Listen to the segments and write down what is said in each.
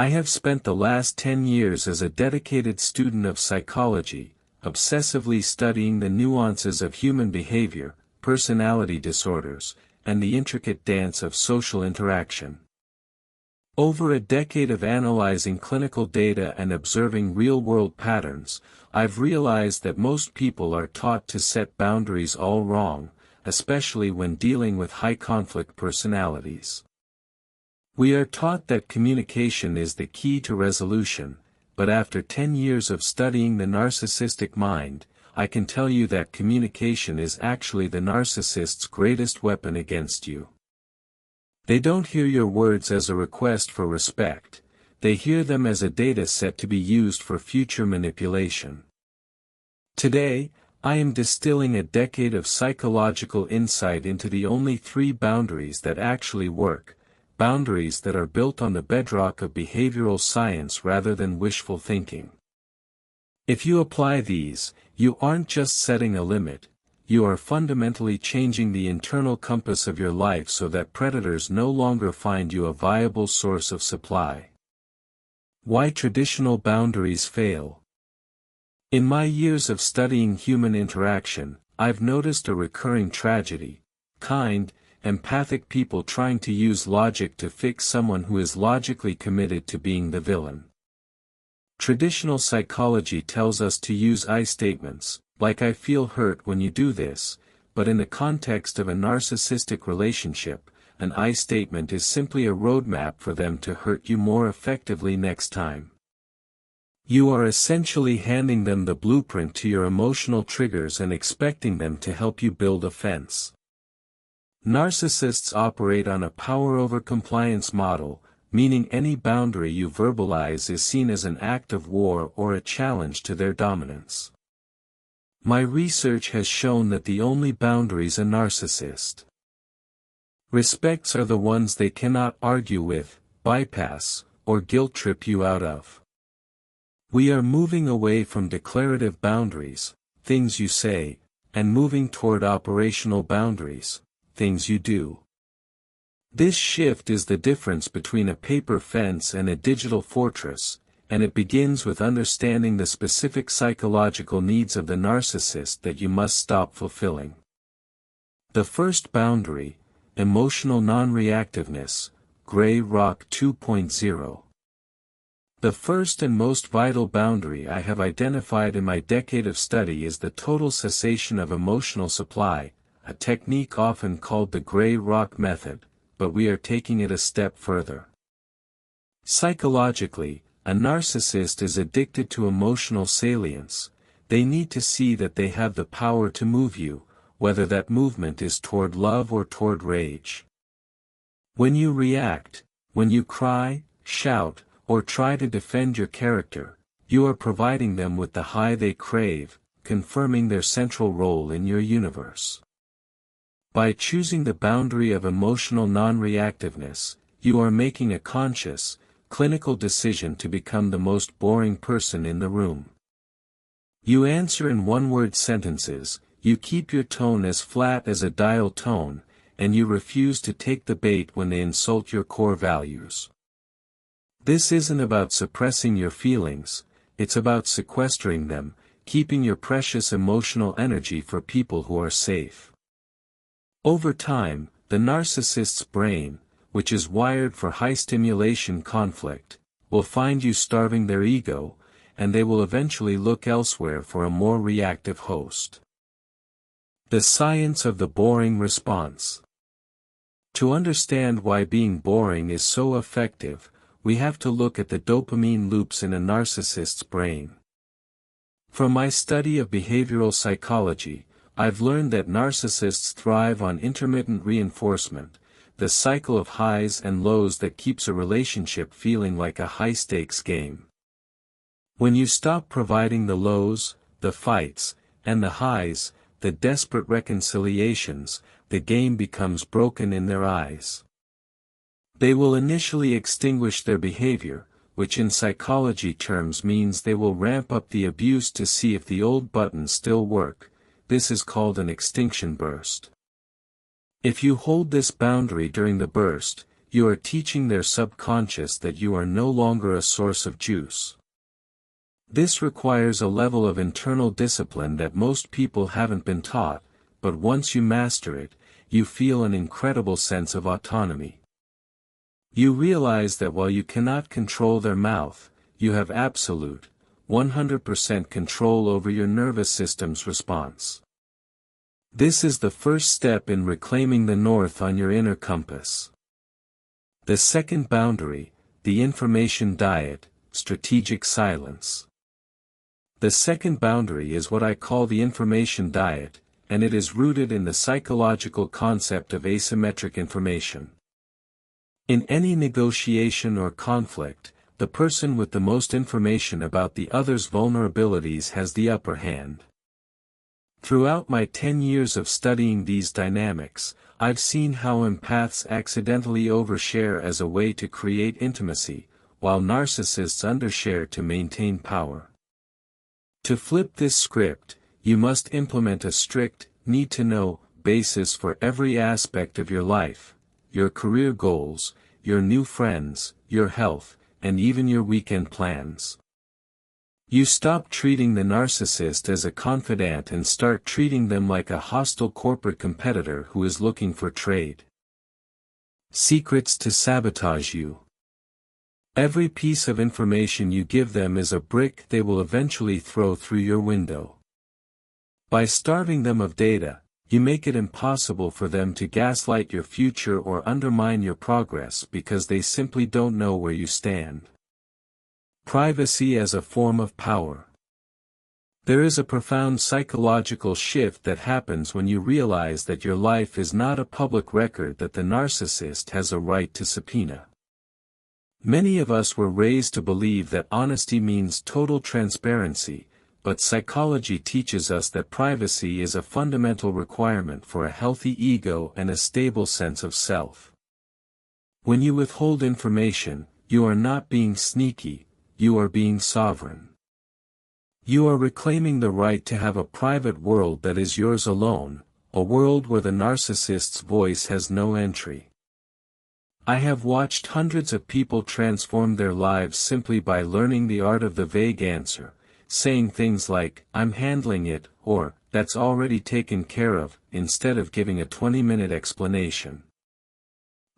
I have spent the last 10 years as a dedicated student of psychology, obsessively studying the nuances of human behavior, personality disorders, and the intricate dance of social interaction. Over a decade of analyzing clinical data and observing real-world patterns, I've realized that most people are taught to set boundaries all wrong, especially when dealing with high-conflict personalities. We are taught that communication is the key to resolution, but after 10 years of studying the narcissistic mind, I can tell you that communication is actually the narcissist's greatest weapon against you. They don't hear your words as a request for respect, they hear them as a data set to be used for future manipulation. Today, I am distilling a decade of psychological insight into the only 3 boundaries that actually work, boundaries that are built on the bedrock of behavioral science rather than wishful thinking. If you apply these, you aren't just setting a limit, you are fundamentally changing the internal compass of your life so that predators no longer find you a viable source of supply. Why traditional boundaries fail. In my years of studying human interaction, I've noticed a recurring tragedy: kind, empathic people trying to use logic to fix someone who is logically committed to being the villain. Traditional psychology tells us to use I statements, like "I feel hurt when you do this," but in the context of a narcissistic relationship, an I statement is simply a roadmap for them to hurt you more effectively next time. You are essentially handing them the blueprint to your emotional triggers and expecting them to help you build a fence. Narcissists operate on a power over compliance model, meaning any boundary you verbalize is seen as an act of war or a challenge to their dominance. My research has shown that the only boundaries a narcissist respects are the ones they cannot argue with, bypass, or guilt trip you out of. We are moving away from declarative boundaries, things you say, and moving toward operational boundaries, things you do. This shift is the difference between a paper fence and a digital fortress, and it begins with understanding the specific psychological needs of the narcissist that you must stop fulfilling. The first boundary, emotional non-reactiveness, Gray Rock 2.0. The first and most vital boundary I have identified in my decade of study is the total cessation of emotional supply, a technique often called the Gray Rock method, but we are taking it a step further. Psychologically, a narcissist is addicted to emotional salience. They need to see that they have the power to move you, whether that movement is toward love or toward rage. When you react, when you cry, shout, or try to defend your character, you are providing them with the high they crave, confirming their central role in your universe. By choosing the boundary of emotional non-reactiveness, you are making a conscious, clinical decision to become the most boring person in the room. You answer in one-word sentences, you keep your tone as flat as a dial tone, and you refuse to take the bait when they insult your core values. This isn't about suppressing your feelings, it's about sequestering them, keeping your precious emotional energy for people who are safe. Over time, the narcissist's brain, which is wired for high-stimulation conflict, will find you starving their ego, and they will eventually look elsewhere for a more reactive host. The science of the boring response. To understand why being boring is so effective, we have to look at the dopamine loops in a narcissist's brain. From my study of behavioral psychology, I've learned that narcissists thrive on intermittent reinforcement, the cycle of highs and lows that keeps a relationship feeling like a high-stakes game. When you stop providing the lows, the fights, and the highs, the desperate reconciliations, the game becomes broken in their eyes. They will initially extinguish their behavior, which in psychology terms means they will ramp up the abuse to see if the old buttons still work. This is called an extinction burst. If you hold this boundary during the burst, you are teaching their subconscious that you are no longer a source of juice. This requires a level of internal discipline that most people haven't been taught, but once you master it, you feel an incredible sense of autonomy. You realize that while you cannot control their mouth, you have absolute, 100% control over your nervous system's response. This is the first step in reclaiming the north on your inner compass. The second boundary, the information diet, strategic silence. The second boundary is what I call the information diet, and it is rooted in the psychological concept of asymmetric information. In any negotiation or conflict, the person with the most information about the other's vulnerabilities has the upper hand. Throughout my 10 years of studying these dynamics, I've seen how empaths accidentally overshare as a way to create intimacy, while narcissists undershare to maintain power. To flip this script, you must implement a strict, need-to-know basis for every aspect of your life, your career goals, your new friends, your health, and even your weekend plans. You stop treating the narcissist as a confidant and start treating them like a hostile corporate competitor who is looking for trade. Secrets to sabotage you. Every piece of information you give them is a brick they will eventually throw through your window. By starving them of data, you make it impossible for them to gaslight your future or undermine your progress because they simply don't know where you stand. Privacy as a form of power. There is a profound psychological shift that happens when you realize that your life is not a public record that the narcissist has a right to subpoena. Many of us were raised to believe that honesty means total transparency, but psychology teaches us that privacy is a fundamental requirement for a healthy ego and a stable sense of self. When you withhold information, you are not being sneaky, you are being sovereign. You are reclaiming the right to have a private world that is yours alone, a world where the narcissist's voice has no entry. I have watched hundreds of people transform their lives simply by learning the art of the vague answer, saying things like, "I'm handling it," or, "That's already taken care of," instead of giving a 20-minute explanation.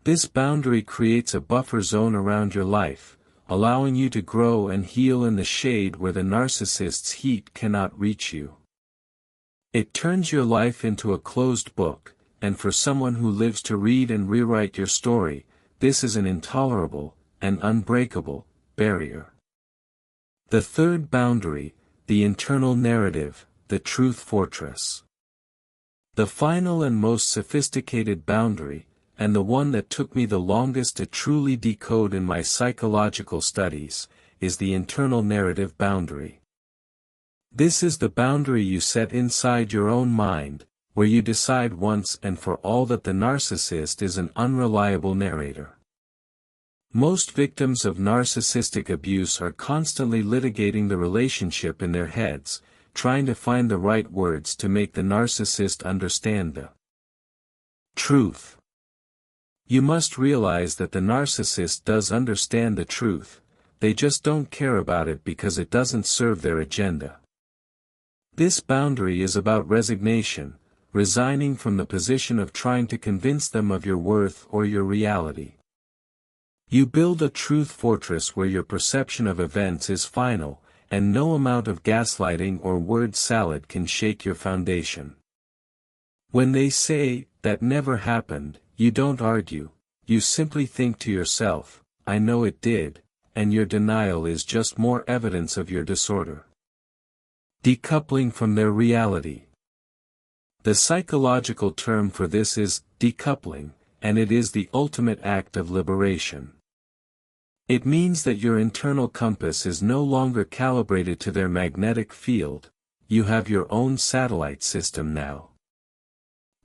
This boundary creates a buffer zone around your life, allowing you to grow and heal in the shade where the narcissist's heat cannot reach you. It turns your life into a closed book, and for someone who lives to read and rewrite your story, this is an intolerable, and unbreakable, barrier. The third boundary, the internal narrative, the truth fortress. The final and most sophisticated boundary, and the one that took me the longest to truly decode in my psychological studies, is the internal narrative boundary. This is the boundary you set inside your own mind, where you decide once and for all that the narcissist is an unreliable narrator. Most victims of narcissistic abuse are constantly litigating the relationship in their heads, trying to find the right words to make the narcissist understand the truth. You must realize that the narcissist does understand the truth, they just don't care about it because it doesn't serve their agenda. This boundary is about resignation, resigning from the position of trying to convince them of your worth or your reality. You build a truth fortress where your perception of events is final, and no amount of gaslighting or word salad can shake your foundation. When they say, "That never happened," you don't argue, you simply think to yourself, "I know it did," and your denial is just more evidence of your disorder. Decoupling from their reality. The psychological term for this is decoupling, and it is the ultimate act of liberation. It means that your internal compass is no longer calibrated to their magnetic field, you have your own satellite system now.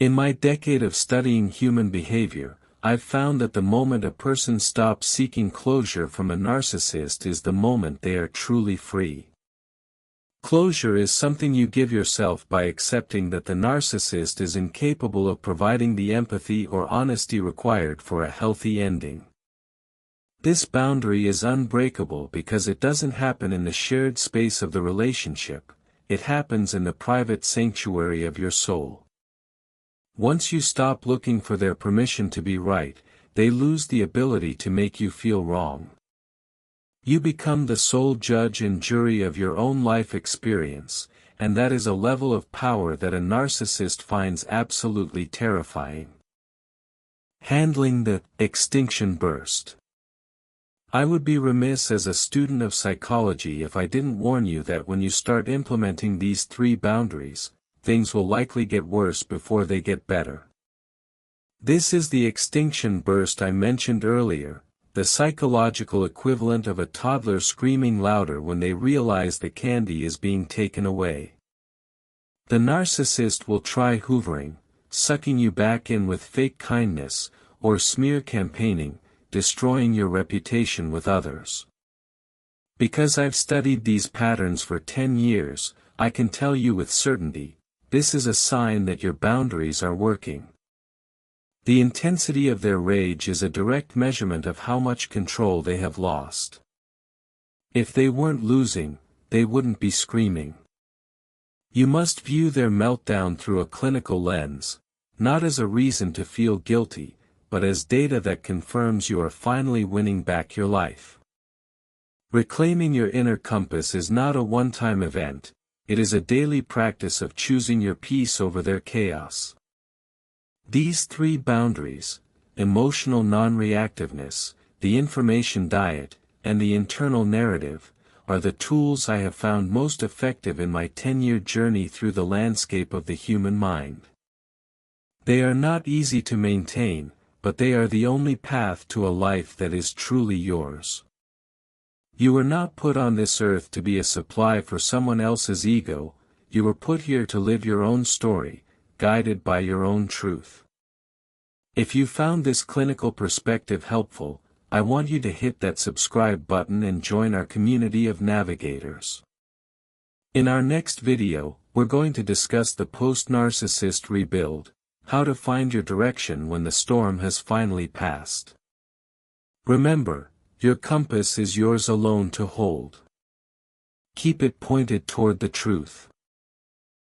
In my decade of studying human behavior, I've found that the moment a person stops seeking closure from a narcissist is the moment they are truly free. Closure is something you give yourself by accepting that the narcissist is incapable of providing the empathy or honesty required for a healthy ending. This boundary is unbreakable because it doesn't happen in the shared space of the relationship, it happens in the private sanctuary of your soul. Once you stop looking for their permission to be right, they lose the ability to make you feel wrong. You become the sole judge and jury of your own life experience, and that is a level of power that a narcissist finds absolutely terrifying. Handling the extinction burst. I would be remiss as a student of psychology if I didn't warn you that when you start implementing these 3 boundaries, things will likely get worse before they get better. This is the extinction burst I mentioned earlier, the psychological equivalent of a toddler screaming louder when they realize the candy is being taken away. The narcissist will try hoovering, sucking you back in with fake kindness, or smear campaigning, destroying your reputation with others. Because I've studied these patterns for 10 years, I can tell you with certainty, this is a sign that your boundaries are working. The intensity of their rage is a direct measurement of how much control they have lost. If they weren't losing, they wouldn't be screaming. You must view their meltdown through a clinical lens, not as a reason to feel guilty, but as data that confirms you are finally winning back your life. Reclaiming your inner compass is not a one-time event, it is a daily practice of choosing your peace over their chaos. These 3 boundaries, emotional non-reactiveness, the information diet, and the internal narrative, are the tools I have found most effective in my 10-year journey through the landscape of the human mind. They are not easy to maintain, but they are the only path to a life that is truly yours. You were not put on this earth to be a supply for someone else's ego, you were put here to live your own story, guided by your own truth. If you found this clinical perspective helpful, I want you to hit that subscribe button and join our community of navigators. In our next video, we're going to discuss the post-narcissist rebuild, how to find your direction when the storm has finally passed. Remember, your compass is yours alone to hold. Keep it pointed toward the truth.